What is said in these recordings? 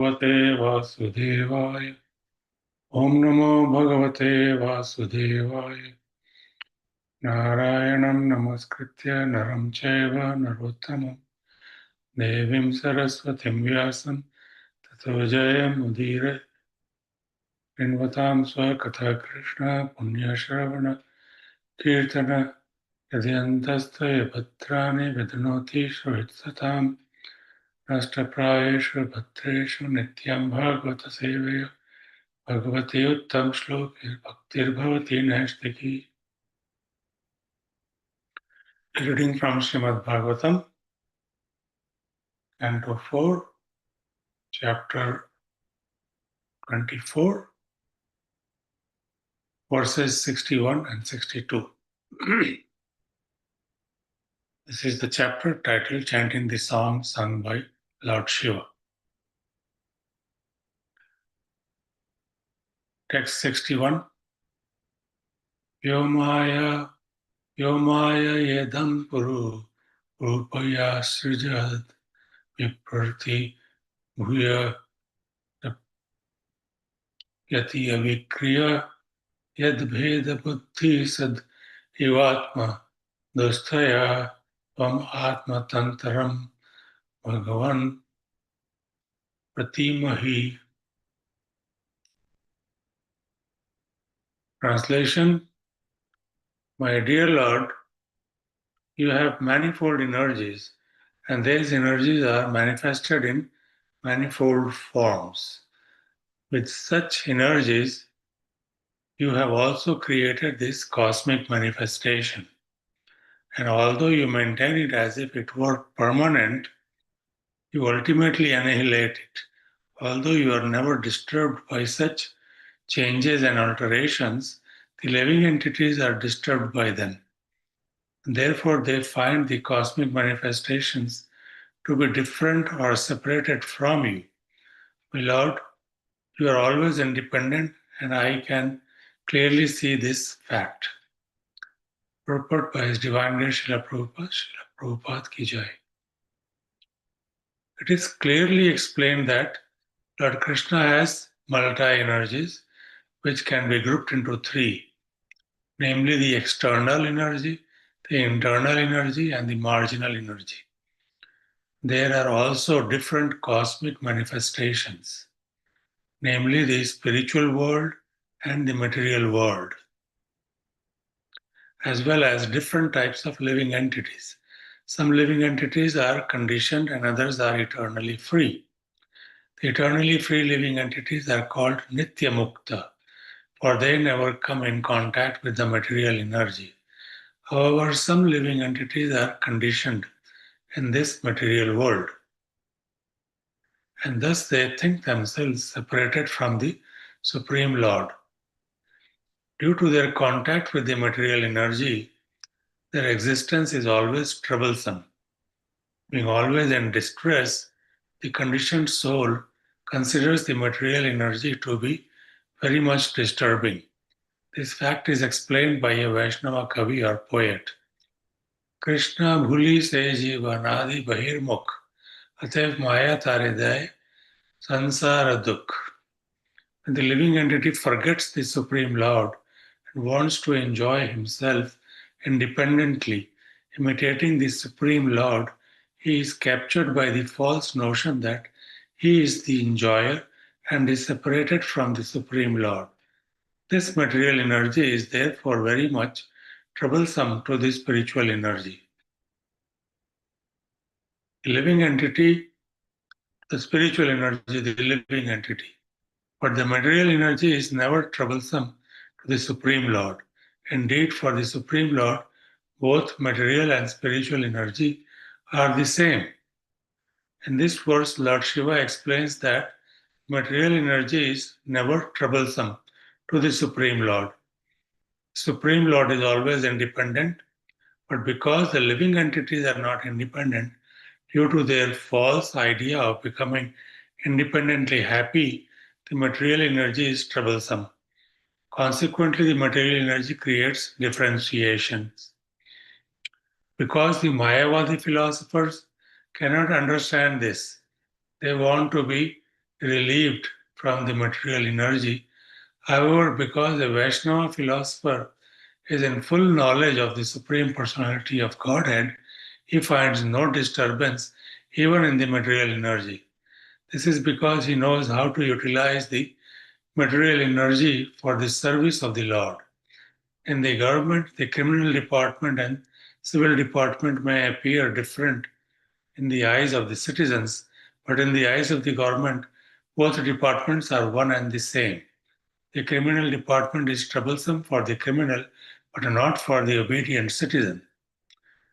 भगवते वासुदेवाय। ॐ नमो भगवते वासुदेवाय। नारायणं नमस्कृत्य नरं चैव नरोत्तमं देवीं सरस्वतीं व्यासं ततो जयमुदीरये। पिन्वतां स्वकथा कृष्ण पुण्यश्रवण कीर्तन यद्यन्तस्थय भद्राणि विधनोति श्रवत्सतां नष्टप्रायेषु भद्रेषु नित्यं भागवत सेवया भगवती उत्तम श्लोके भक्तिर्भवती नैष्टिकी. Reading from Srimad Bhagavatam, Canto 4, Chapter 24, verses 61 and 62. This is the chapter titled Chanting the Song sung by Lord Shiva. Text 61. Vyomaya yedam puru rupaya srijad viprati bhuya yati avikriya yad buddhi sad ivatma dostaya tvam atmatantaram bhagavan pratimahi. Translation. My dear Lord, you have manifold energies, and these energies are manifested in manifold forms. With such energies, you have also created this cosmic manifestation. And although you maintain it as if it were permanent, you ultimately annihilate it. Although you are never disturbed by such changes and alterations, the living entities are disturbed by them. Therefore, they find the cosmic manifestations to be different or separated from you. My Lord, you are always independent, and I can clearly see this fact. Purport by His Divine Grace Srila Prabhupada, Srila Prabhupada Ki Jai. It is clearly explained that Lord Krishna has multi-energies which can be grouped into three, namely the external energy, the internal energy, and the marginal energy. There are also different cosmic manifestations, namely the spiritual world and the material world, as well as different types of living entities. Some living entities are conditioned and others are eternally free. The eternally free living entities are called Nitya Mukta, for they never come in contact with the material energy. However, some living entities are conditioned in this material world, and thus they think themselves separated from the Supreme Lord. Due to their contact with the material energy, their existence is always troublesome. Being always in distress, the conditioned soul considers the material energy to be very much disturbing. This fact is explained by a Vaishnava Kavi or poet. Krishna bhuli se jivan adi bahirmukh, atev maya taridai sansara dukh. When the living entity forgets the Supreme Lord and wants to enjoy himself independently, imitating the Supreme Lord, he is captured by the false notion that he is the enjoyer and is separated from the Supreme Lord. This material energy is therefore very much troublesome to the spiritual energy. The living entity, the spiritual energy, the living entity. But the material energy is never troublesome to the Supreme Lord. Indeed, for the Supreme Lord, both material and spiritual energy are the same. In this verse, Lord Shiva explains that material energy is never troublesome to the Supreme Lord. Supreme Lord is always independent, but because the living entities are not independent, due to their false idea of becoming independently happy, the material energy is troublesome. Consequently, the material energy creates differentiations. Because the Mayavadi philosophers cannot understand this, they want to be relieved from the material energy. However, because a Vaishnava philosopher is in full knowledge of the Supreme Personality of Godhead, he finds no disturbance even in the material energy. This is because he knows how to utilize the material energy for the service of the Lord. In the government, the criminal department and civil department may appear different in the eyes of the citizens, but in the eyes of the government, both departments are one and the same. The criminal department is troublesome for the criminal, but not for the obedient citizen.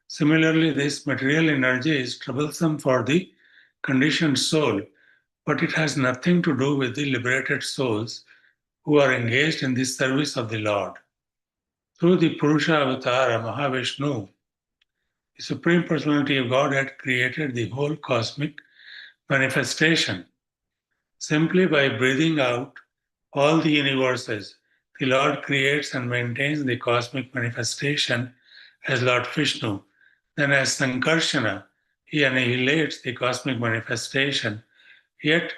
Similarly, this material energy is troublesome for the conditioned soul, but it has nothing to do with the liberated souls who are engaged in the service of the Lord. Through the Purusha Avatara, Mahavishnu, the Supreme Personality of Godhead created the whole cosmic manifestation. Simply by breathing out all the universes, the Lord creates and maintains the cosmic manifestation as Lord Vishnu. Then, as Sankarshana, he annihilates the cosmic manifestation. Yet,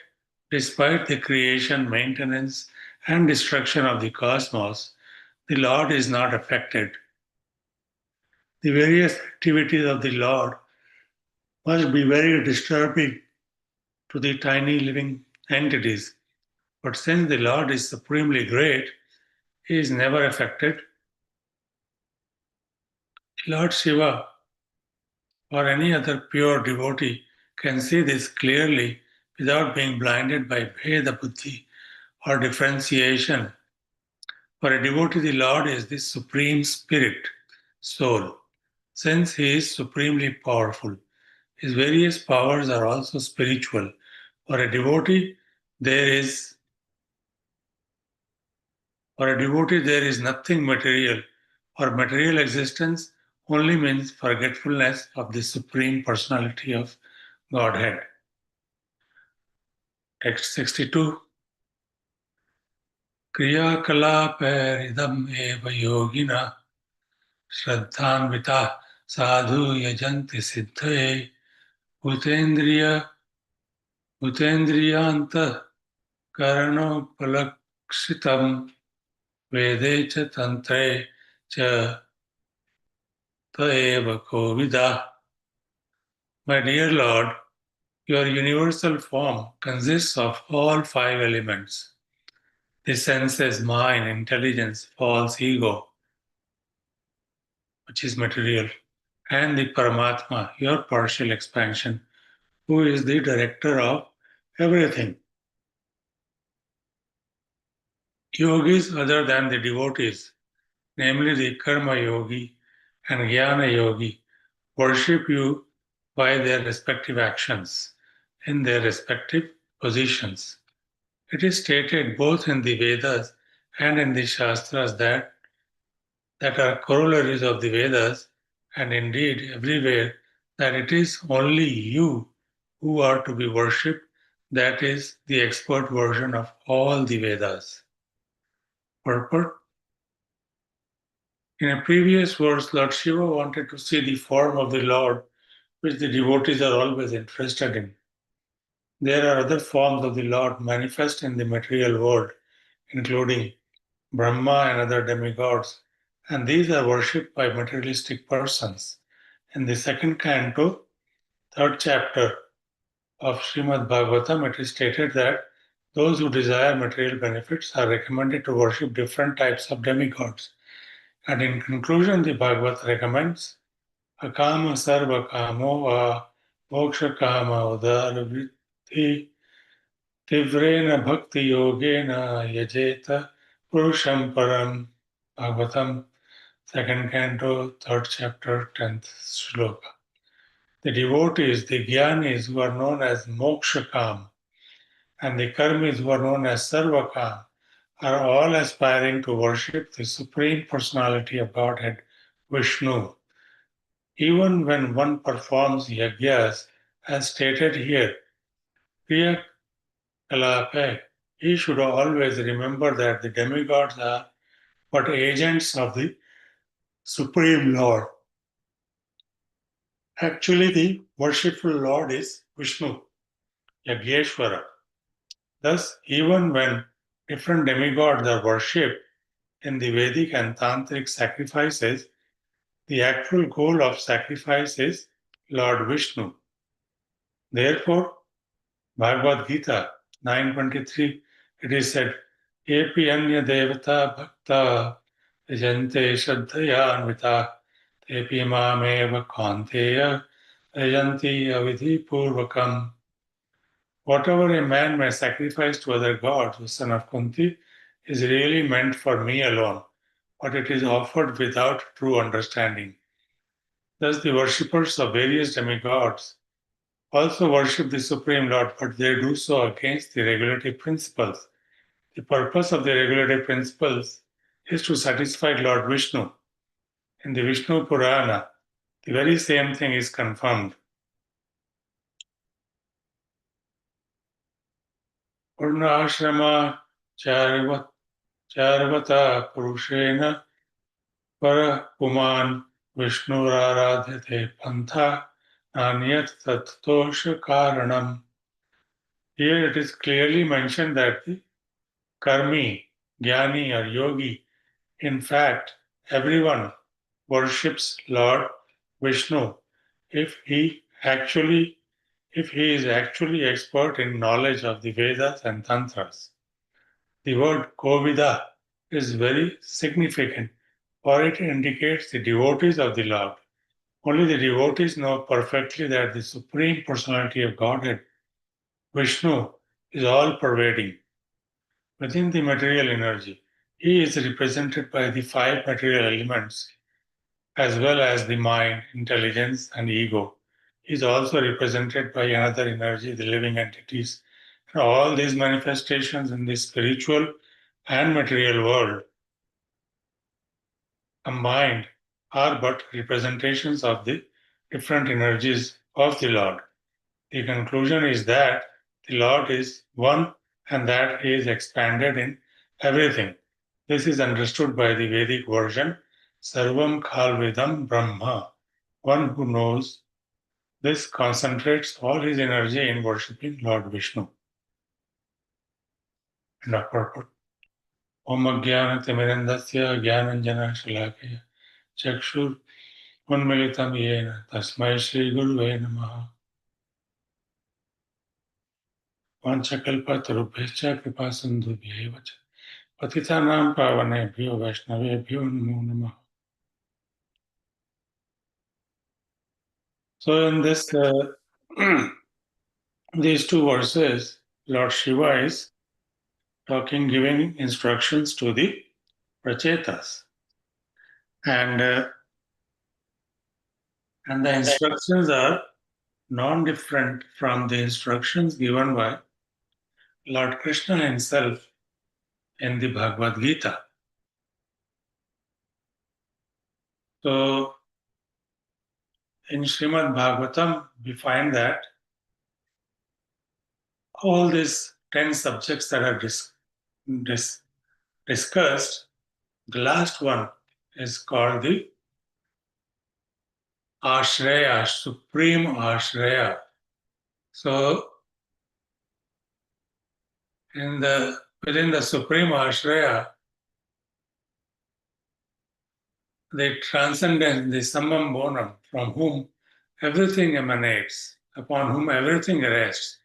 despite the creation, maintenance, and destruction of the cosmos, the Lord is not affected. The various activities of the Lord must be very disturbing to the tiny living entities. But since the Lord is supremely great, he is never affected. Lord Shiva or any other pure devotee can see this clearly without being blinded by Veda Buddhi or differentiation. For a devotee, the Lord is the supreme spirit, soul, since he is supremely powerful. His various powers are also spiritual. For a devotee, there is there is nothing material, or material existence only means forgetfulness of the supreme personality of Godhead. Text 62. Kriyakalaparidam eva yogina Shraddhanvita sadhu yajanti siddhaye Bhutendriya Bhutendriyanta karanopalakshitam Vede cha tantre cha taeva kovida. My dear Lord, your universal form consists of all five elements: the senses, mind, intelligence, false ego, which is material, and the Paramatma, your partial expansion, who is the director of everything. Yogis other than the devotees, namely the Karma Yogi and Jnana Yogi, worship you by their respective actions in their respective positions. It is stated both in the Vedas and in the Shastras that are corollaries of the Vedas, and indeed everywhere, that it is only you who are to be worshipped, that is the expert version of all the Vedas. Purport. In a previous verse, Lord Shiva wanted to see the form of the Lord, which the devotees are always interested in. There are other forms of the Lord manifest in the material world, including Brahma and other demigods, and these are worshipped by materialistic persons. In the second canto, third chapter of Srimad Bhagavatam, it is stated that those who desire material benefits are recommended to worship different types of demigods. And in conclusion, the Bhagavad recommends akama sarva kamo va moksha kama udara vritti tivrena bhakti yogena yajeta purusham param. Bhagavatam, second canto, third chapter, 10th shloka. The devotees, the jnanis who are known as mokshakam, and the karmis who are known as sarvakam, are all aspiring to worship the Supreme Personality of Godhead, Vishnu. Even when one performs yajnas, as stated here, Kriya Kalape, he should always remember that the demigods are but agents of the Supreme Lord. Actually, the worshipful Lord is Vishnu, Yajneshwara. Thus, even when different demigods are worshipped in the Vedic and Tantric sacrifices, the actual goal of sacrifice is Lord Vishnu. Therefore, Bhagavad Gita 9:23, it is said, Epi anya devata bhakta yajante shraddhaya anvita tepi mameva kanteya yajanti avidhi purvakam. Whatever a man may sacrifice to other gods, the son of Kunti, is really meant for me alone, but it is offered without true understanding. Thus, the worshippers of various demigods also worship the Supreme Lord, but they do so against the regulative principles. The purpose of the regulative principles is to satisfy Lord Vishnu. In the Vishnu Purana, the very same thing is confirmed. Purnashrama charvata purushena para puman Vishnuradhyate pantha nanyat tattosha karanam. Here it is clearly mentioned that the karmi, jnani or yogi, in fact, everyone worships Lord Vishnu if he actually if he is actually expert in knowledge of the Vedas and Tantras. The word Kovida is very significant, for it indicates the devotees of the Lord. Only the devotees know perfectly that the Supreme Personality of Godhead, Vishnu, is all pervading. Within the material energy, he is represented by the five material elements as well as the mind, intelligence, and ego. He is also represented by another energy, the living entities. And all these manifestations in the spiritual and material world combined are but representations of the different energies of the Lord. The conclusion is that the Lord is one and that he is expanded in everything. This is understood by the Vedic version, Sarvam Khalvidam Brahma. One who knows this concentrates all his energy in worshipping Lord Vishnu. End of purport. Om Ajnanatimirandasya Jnananjana Shalakaya Chakshur Unmilitam Yena Tasmai Shri Guruve Namaha. Vanchakalpatarubhyacha Kripa Sindhubhya Vacha Patitanam Pavanebhyo Vaishnavebhyo Namo Namaha. So in this these two verses, Lord Shiva is giving instructions to the Prachetas. And the instructions are non-different from the instructions given by Lord Krishna himself in the Bhagavad Gita. So in Srimad Bhagavatam, we find that all these 10 subjects that are discussed, the last one is called the Ashraya, Supreme Ashraya. So within the Supreme Ashraya, the transcendent, the summum bonum, from whom everything emanates, upon whom everything rests,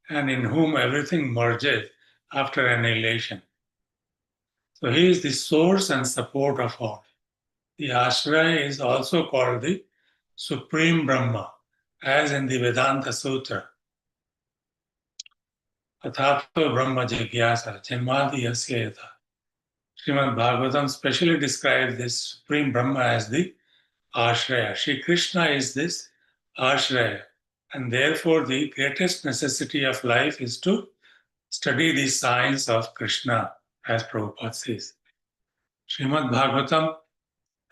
and in whom everything merges after annihilation. So he is the source and support of all. The Ashraya is also called the Supreme Brahma, as in the Vedanta Sutra. Athato Brahma Jigyasa Janmadi Yasya Yatha. Srimad Bhagavatam specially describes this Supreme Brahma as the Ashraya. Shri Krishna is this Ashraya. And therefore, the greatest necessity of life is to study the science of Krishna, as Prabhupada says. Srimad Bhagavatam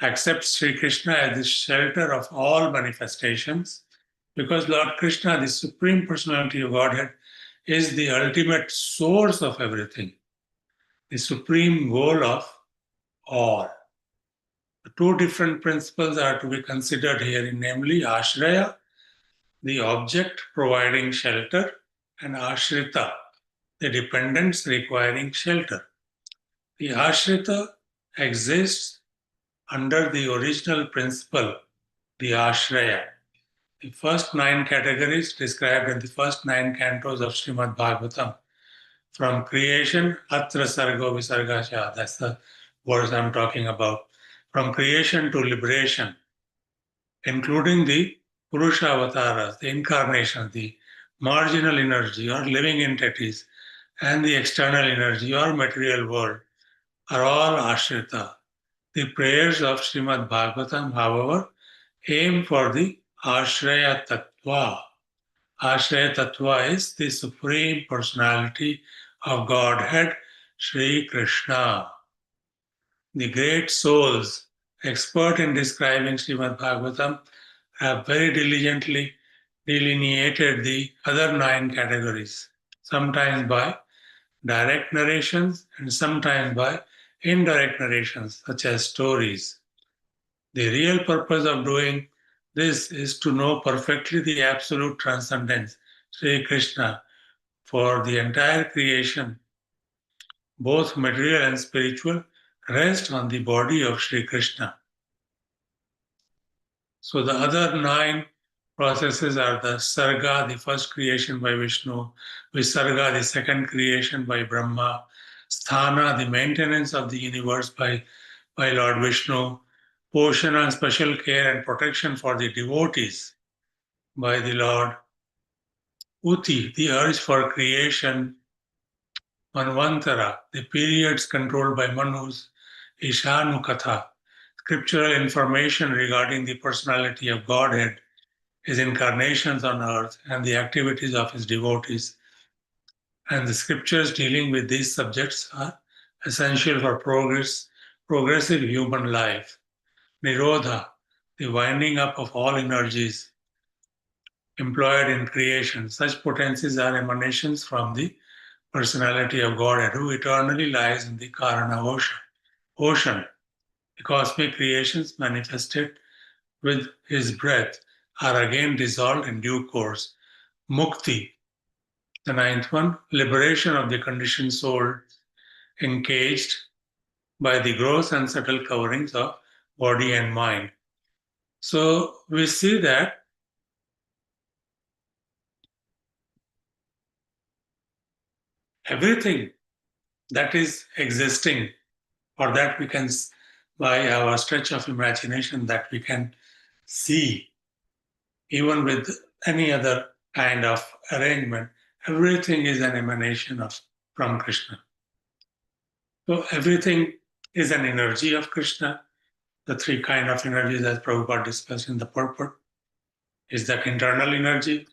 accepts Sri Krishna as the shelter of all manifestations because Lord Krishna, the Supreme Personality of Godhead, is the ultimate source of everything, the supreme goal of all. The two different principles are to be considered here, namely Ashraya, the object providing shelter, and Ashrita, the dependents requiring shelter. The ashrita exists under the original principle, the ashraya. The first 9 categories described in the first 9 cantos of Srimad Bhagavatam, from creation, atra sargo visargasha, that's the words I'm talking about, from creation to liberation, including the Purusha avatars, the incarnation, the marginal energy or living entities, and the external energy or material world, are all ashrita. The prayers of Srimad Bhagavatam, however, aim for the ashraya tattva. Ashraya tattva is the supreme personality of Godhead, Sri Krishna. The great souls, expert in describing Srimad Bhagavatam, have very diligently delineated the other 9 categories, sometimes by direct narrations and sometimes by indirect narrations, such as stories. The real purpose of doing this is to know perfectly the absolute transcendence, Sri Krishna, for the entire creation, both material and spiritual, rest on the body of Sri Krishna. So the other 9 processes are the Sarga, the first creation by Vishnu, Visarga, the second creation by Brahma, Sthana, the maintenance of the universe by Lord Vishnu, Poshana, special care and protection for the devotees by the Lord, Uti, the urge for creation, Manvantara, the periods controlled by Manus, Ishanukatha, scriptural information regarding the personality of Godhead, his incarnations on earth, and the activities of his devotees. And the scriptures dealing with these subjects are essential for progressive human life. Nirodha, the winding up of all energies employed in creation. Such potencies are emanations from the personality of Godhead, who eternally lies in the Karana ocean. The cosmic creations manifested with his breath are again dissolved in due course. Mukti, the 9th one, liberation of the conditioned soul encaged by the gross and subtle coverings of body and mind. So we see that everything that is existing, or that we can, by our stretch of imagination, that we can see, even with any other kind of arrangement, everything is an emanation of from Krishna. So everything is an energy of Krishna. The 3 kind of energies, as Prabhupada discussed in the purport, is that internal energy,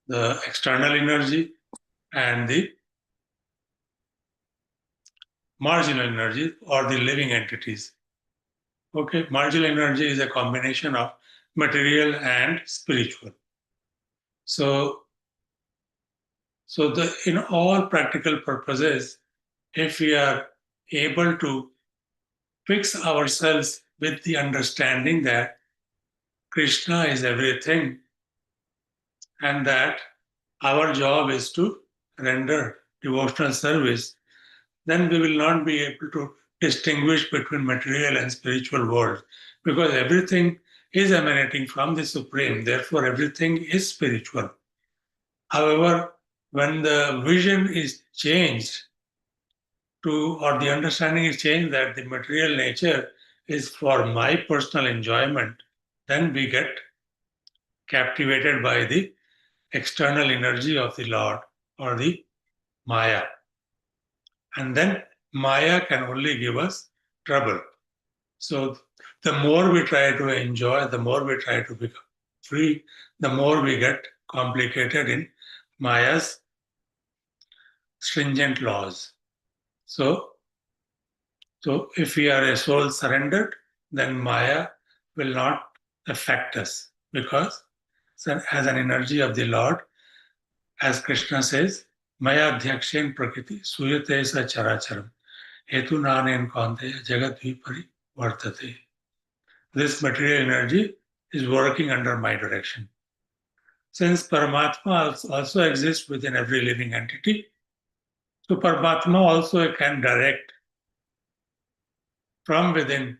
the external energy, and the marginal energy or the living entities. Okay, marginal energy is a combination of material and spiritual. So in all practical purposes, if we are able to fix ourselves with the understanding that Krishna is everything and that our job is to render devotional service, then we will not be able to distinguish between material and spiritual world, because everything is emanating from the Supreme. Therefore, everything is spiritual. However, when the vision is changed to, or the understanding is changed that the material nature is for my personal enjoyment, then we get captivated by the external energy of the Lord or the Maya. And then Maya can only give us trouble. So the more we try to enjoy, the more we try to become free, the more we get complicated in Maya's stringent laws. So if we are a soul surrendered, then Maya will not affect us, because as an energy of the Lord, as Krishna says, Maya Dhyakshen Prakriti Suyate Sa Characharam Hetu Nanen Kanteya Jagat Vipari Vartate. This material energy is working under my direction. Since Paramatma also exists within every living entity, So Paramatma also can direct from within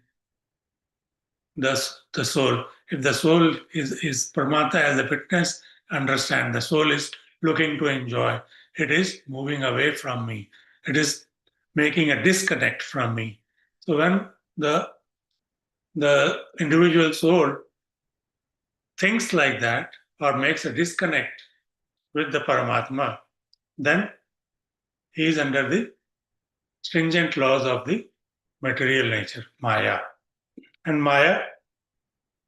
the soul. If the soul is Paramatma as a witness, understand the soul is looking to enjoy. It is moving away from me. It is making a disconnect from me. So when the individual soul thinks like that or makes a disconnect with the Paramatma, then he is under the stringent laws of the material nature, Maya. And Maya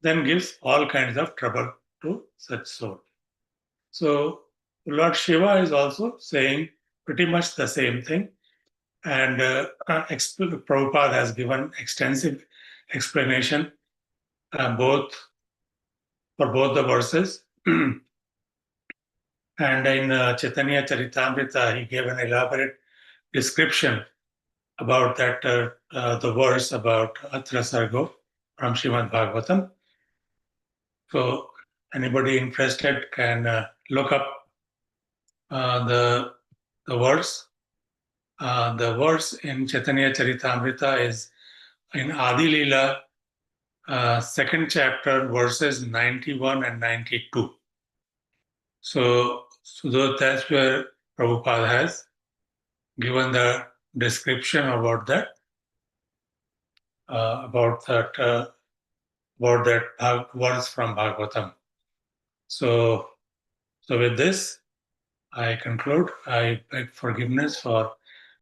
then gives all kinds of trouble to such soul. So Lord Shiva is also saying pretty much the same thing. And Prabhupada has given extensive explanation both for both the verses. And in Chaitanya Charitamrita, he gave an elaborate description about that the verse about Atra Sargo from Srimad Bhagavatam. So anybody interested can look up the verse. The verse in Chaitanya Charitamrita is in Adi Leela, second chapter, verses 91 and 92. So that's where Prabhupada has given the description about that, about that verse from Bhagavatam. So with this, I conclude. I beg forgiveness for